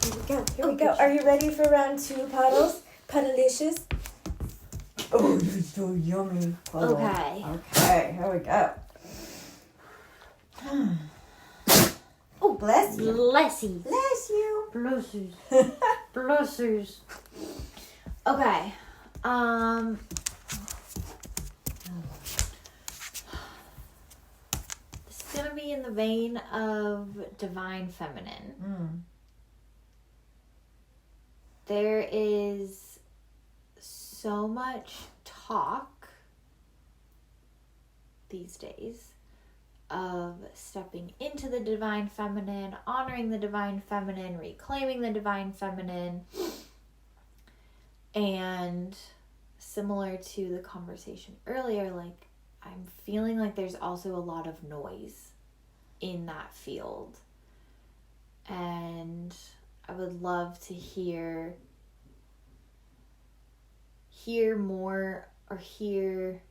Here we go. Are you ready for round 2, Puddles? Puddalicious? Oh, you're so yummy, Puddle. Okay. Okay, here we go. Oh, bless you. Bless you. Bless you. Blessers. Blessers. Okay. This is gonna be in the vein of divine feminine. There is so much talk these days of stepping into the divine feminine, honoring the divine feminine, reclaiming the divine feminine. And similar to the conversation earlier, like, I'm feeling like there's also a lot of noise in that field. And I would love to hear more, or hear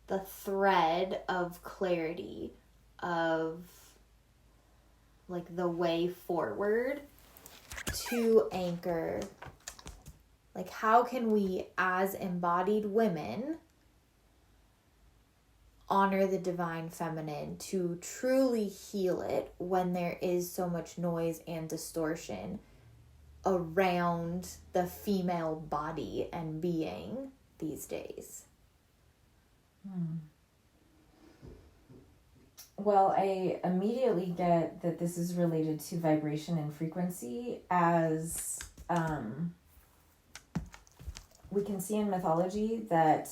the thread of clarity of, like, the way forward to anchor. Like, how can we as embodied women honor the divine feminine to truly heal it when there is so much noise and distortion around the female body and being these days? Well, I immediately get that this is related to vibration and frequency, as we can see in mythology that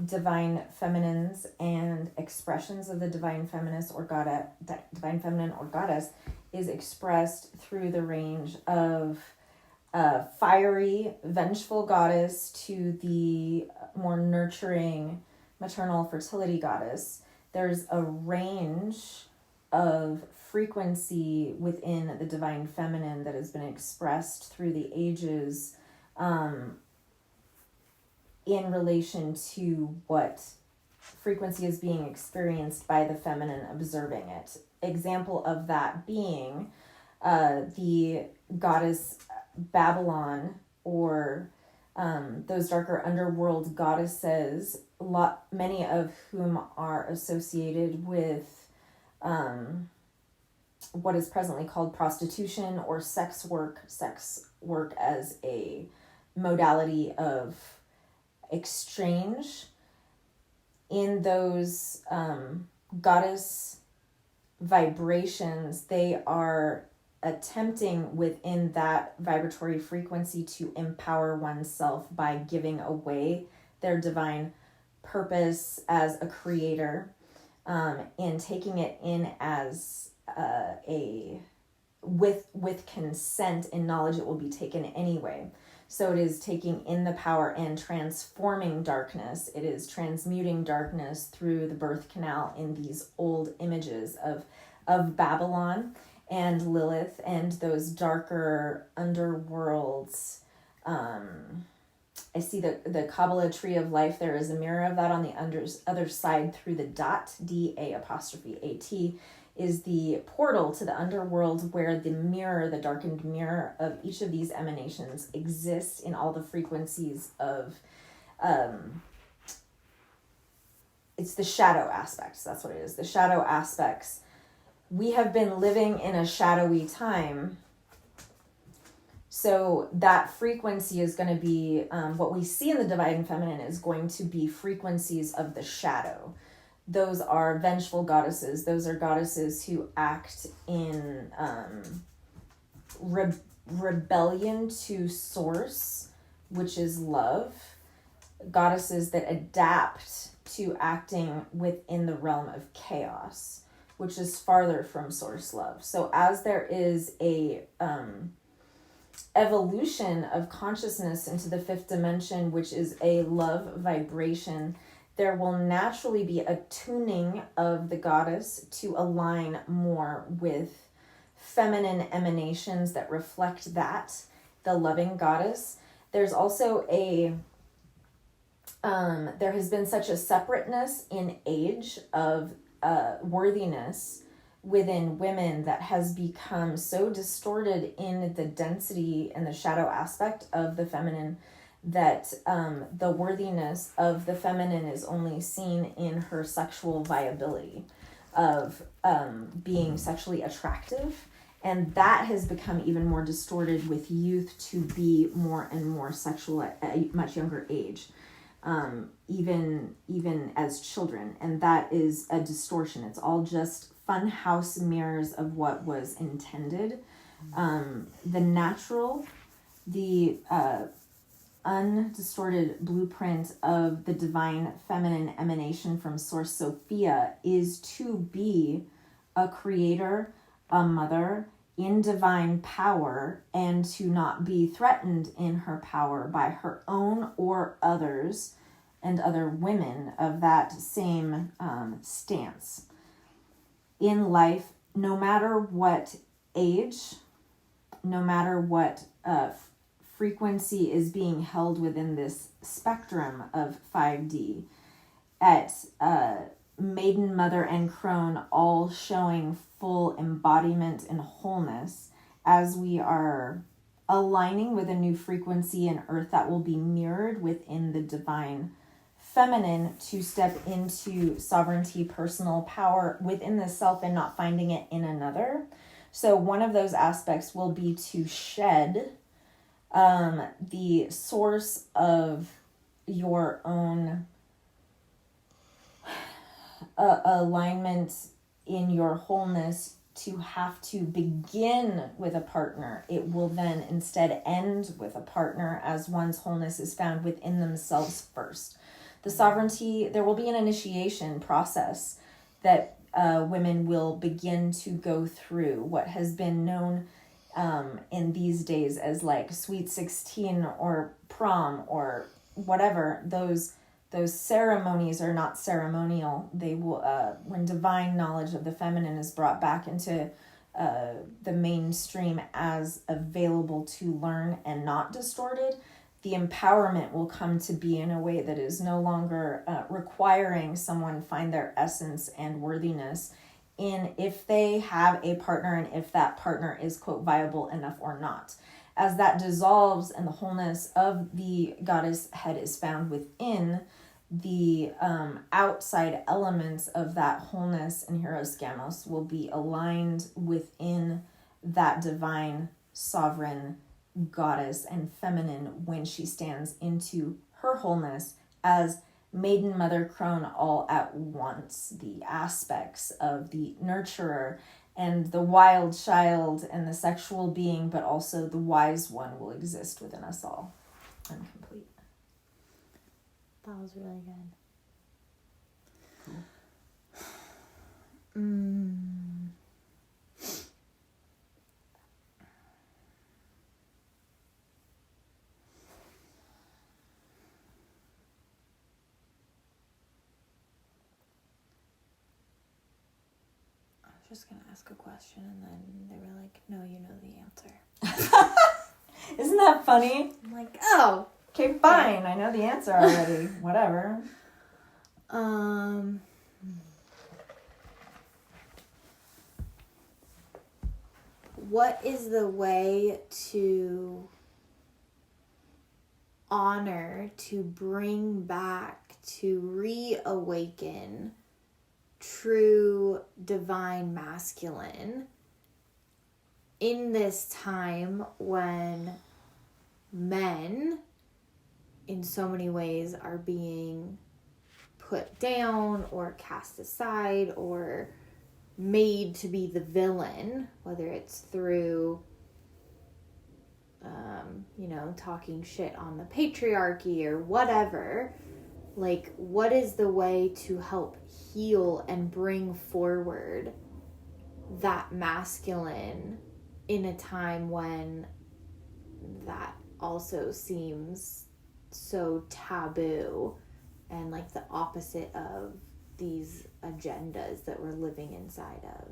divine feminines and expressions of the divine feminist or goddess, divine feminine or goddess, is expressed through the range of fiery, vengeful goddess to the more nurturing, maternal fertility goddess. There's a range of frequency within the divine feminine that has been expressed through the ages in relation to what frequency is being experienced by the feminine observing it. Example of that being the goddess Babylon, or those darker underworld goddesses, many of whom are associated with what is presently called prostitution or sex work as a modality of exchange. In those goddess vibrations, they are attempting within that vibratory frequency to empower oneself by giving away their divine purpose as a creator, and taking it in as with consent and knowledge it will be taken anyway. So it is taking in the power and transforming darkness. It is transmuting darkness through the birth canal in these old images of Babylon and Lilith and those darker underworlds. I see the Kabbalah tree of life. There is a mirror of that on the other side through the dot, D-A'-A-T, is the portal to the underworld, where the mirror, the darkened mirror of each of these emanations exists in all the frequencies of, it's the shadow aspects. That's what it is. The shadow aspects. We have been living in a shadowy time. So that frequency is going to be, what we see in the divine feminine is going to be frequencies of the shadow. Those are vengeful goddesses. Those are goddesses who act in rebellion to source, which is love. Goddesses that adapt to acting within the realm of chaos, which is farther from source love. So as there is a evolution of consciousness into the fifth dimension, which is a love vibration, there will naturally be a tuning of the goddess to align more with feminine emanations that reflect that, the loving goddess. There's also there has been such a separateness in age of worthiness within women that has become so distorted in the density and the shadow aspect of the feminine that the worthiness of the feminine is only seen in her sexual viability of being sexually attractive. And that has become even more distorted with youth to be more and more sexual at a much younger age, even as children. And that is a distortion. It's all just fun house mirrors of what was intended. The natural, the undistorted blueprint of the divine feminine emanation from Source Sophia is to be a creator, a mother in divine power, and to not be threatened in her power by her own or others and other women of that same stance. In life, no matter what age, no matter what frequency is being held within this spectrum of 5D, at Maiden, Mother, and Crone all showing full embodiment and wholeness as we are aligning with a new frequency in Earth that will be mirrored within the divine feminine to step into sovereignty, personal power within the self and not finding it in another. So one of those aspects will be to shed the source of your own alignment in your wholeness to have to begin with a partner. It will then instead end with a partner as one's wholeness is found within themselves first. The sovereignty, there will be an initiation process that women will begin to go through what has been known in these days as like Sweet 16 or prom or whatever. Those ceremonies are not ceremonial. They will, when divine knowledge of the feminine is brought back into the mainstream as available to learn and not distorted, the empowerment will come to be in a way that is no longer requiring someone find their essence and worthiness in if they have a partner and if that partner is, quote, viable enough or not. As that dissolves and the wholeness of the goddess head is found within, the outside elements of that wholeness and Hieros Gamos will be aligned within that divine sovereign goddess and feminine when she stands into her wholeness as Maiden, Mother, Crone all at once. The aspects of the nurturer and the wild child and the sexual being, but also the wise one will exist within us all. I'm complete. That was really good. Cool. Just gonna ask a question and then they were like, no, you know the answer. Isn't that funny? I'm like, oh, okay, fine. I know the answer already. Whatever. What is the way to honor, to bring back, to reawaken true divine masculine in this time when men in so many ways are being put down or cast aside or made to be the villain, whether it's through talking shit on the patriarchy or whatever. Like, what is the way to help heal and bring forward that masculine in a time when that also seems so taboo and like the opposite of these agendas that we're living inside of?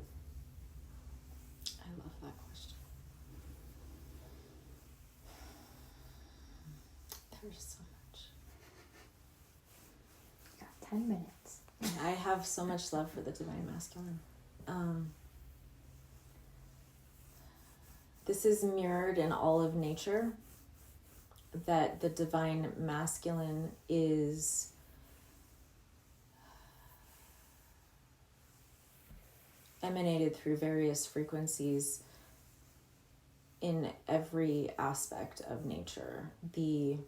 I love that question. There's so much. 10 minutes. I have so much love for the divine masculine. This is mirrored in all of nature, that the divine masculine is emanated through various frequencies in every aspect of nature. The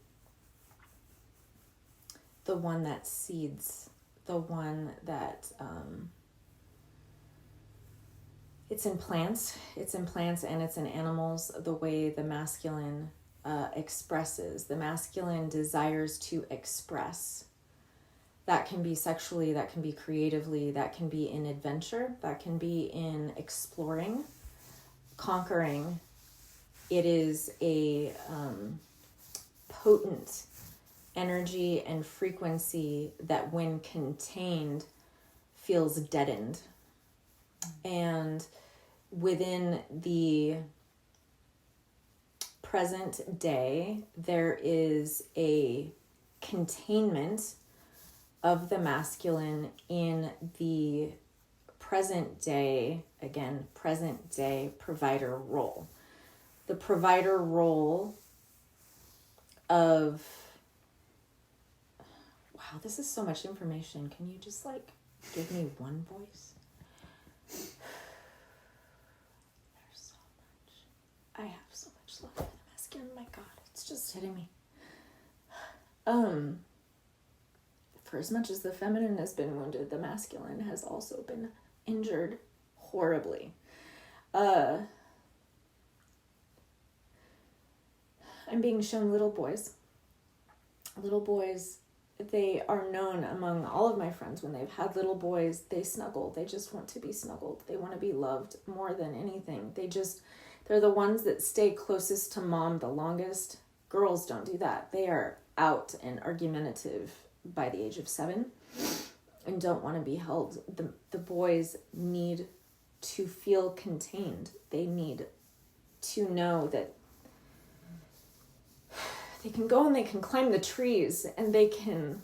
one that seeds, the one that it's in plants and it's in animals. The way the masculine expresses, the masculine desires to express. That can be sexually, that can be creatively, that can be in adventure, that can be in exploring, conquering. It is a potent energy and frequency that when contained feels deadened. And within the present day, there is a containment of the masculine in the present day provider role. The provider role of, wow, this is so much information. Can you just give me one voice? There's so much. I have so much love for the masculine. My God, it's just hitting me. For as much as the feminine has been wounded, the masculine has also been injured horribly. I'm being shown little boys. Little boys, they are known among all of my friends when they've had little boys, they snuggle. They just want to be snuggled. They want to be loved more than anything. They're the ones that stay closest to mom the longest. Girls don't do that. They are out and argumentative by the age of 7 and don't want to be held. The boys need to feel contained. They need to know that they can go and they can climb the trees and they can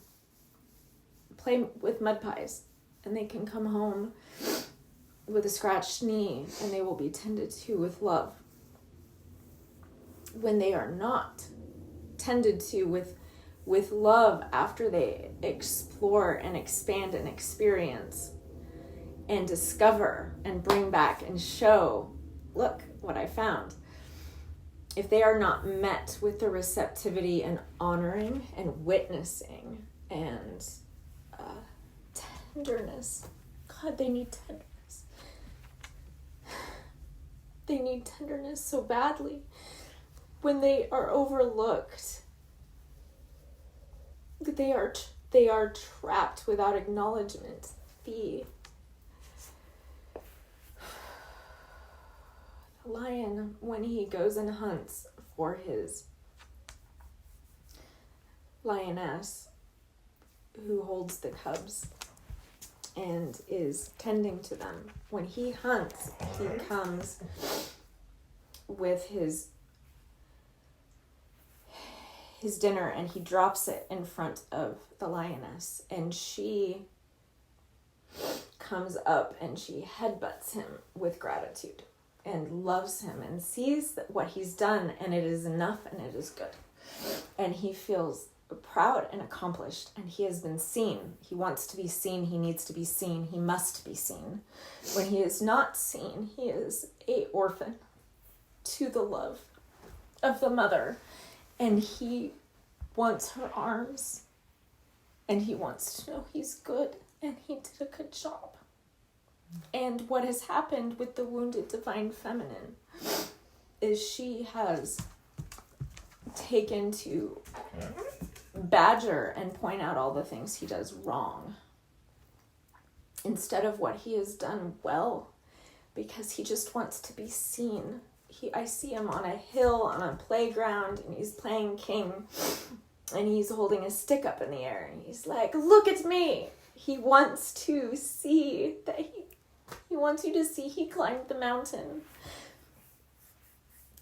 play with mud pies and they can come home with a scratched knee and they will be tended to with love. When they are not tended to with love after they explore and expand and experience and discover and bring back and show, look what I found. If they are not met with the receptivity and honoring and witnessing and tenderness, God, they need tenderness. They need tenderness so badly. When they are overlooked, they are trapped without acknowledgement. The lion, when he goes and hunts for his lioness who holds the cubs and is tending to them, when he hunts, he comes with his dinner and he drops it in front of the lioness, and she comes up and she headbutts him with gratitude and loves him and sees that what he's done, and it is enough and it is good. And he feels proud and accomplished, and he has been seen. He wants to be seen. He needs to be seen. He must be seen. When he is not seen, he is an orphan to the love of the mother, and he wants her arms, and he wants to know he's good and he did a good job. And what has happened with the wounded divine feminine is she has taken to badger and point out all the things he does wrong instead of what he has done well, because he just wants to be seen. I see him on a hill on a playground and he's playing king and he's holding a stick up in the air and he's like, look at me. He wants to see that he wants you to see he climbed the mountain.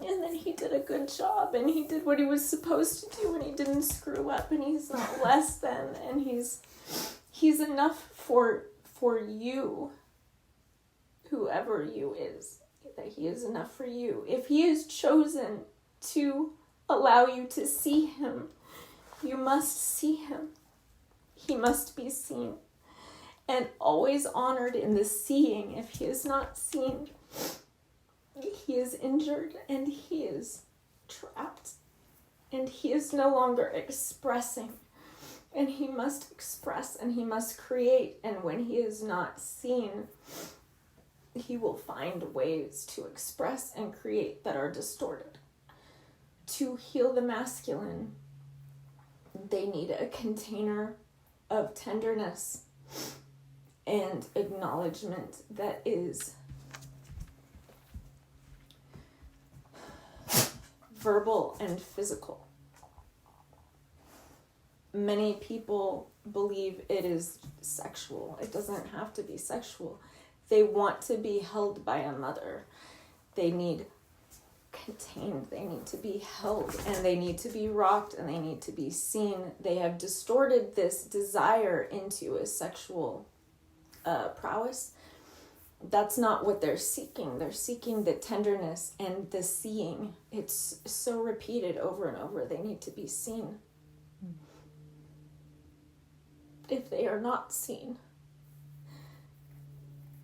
And then he did a good job and he did what he was supposed to do and he didn't screw up and he's not less than, and he's enough for you, whoever you is. that he is enough for you. If he has chosen to allow you to see him, you must see him. He must be seen. And always honored in the seeing. If he is not seen, he is injured and he is trapped. And he is no longer expressing. And he must express and he must create. And when he is not seen, he will find ways to express and create that are distorted. To heal the masculine, they need a container of tenderness and acknowledgement that is verbal and physical. Many people believe it is sexual. It doesn't have to be sexual. They want to be held by a mother. They need contained. They need to be held, and they need to be rocked, and they need to be seen. They have distorted this desire into a sexual prowess. That's not what they're seeking. They're seeking the tenderness and the seeing. It's so repeated over and over. They need to be seen. If they are not seen,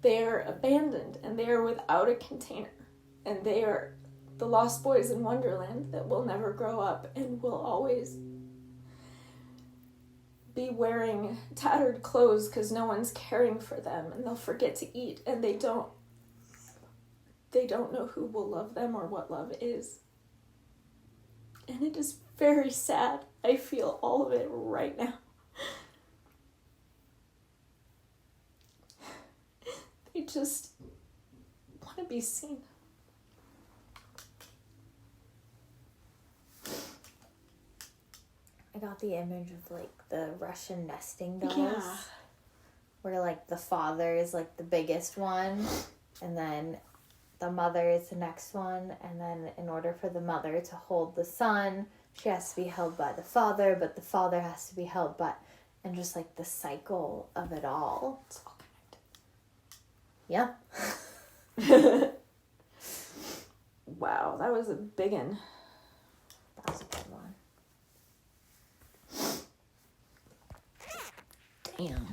they are abandoned and they are without a container, and they are the lost boys in Wonderland that will never grow up and will always be wearing tattered clothes because no one's caring for them, and they'll forget to eat, and they don't know who will love them or what love is. And it is very sad. I feel all of it right now. They just want to be seen. I got the image of like the Russian nesting dolls. Yeah. Where like the father is like the biggest one, and then the mother is the next one, and then in order for the mother to hold the son, she has to be held by the father, but the father has to be held by, and just like the cycle of it all. It's all Yeah. Wow, that was a big one. That was a good one. Damn.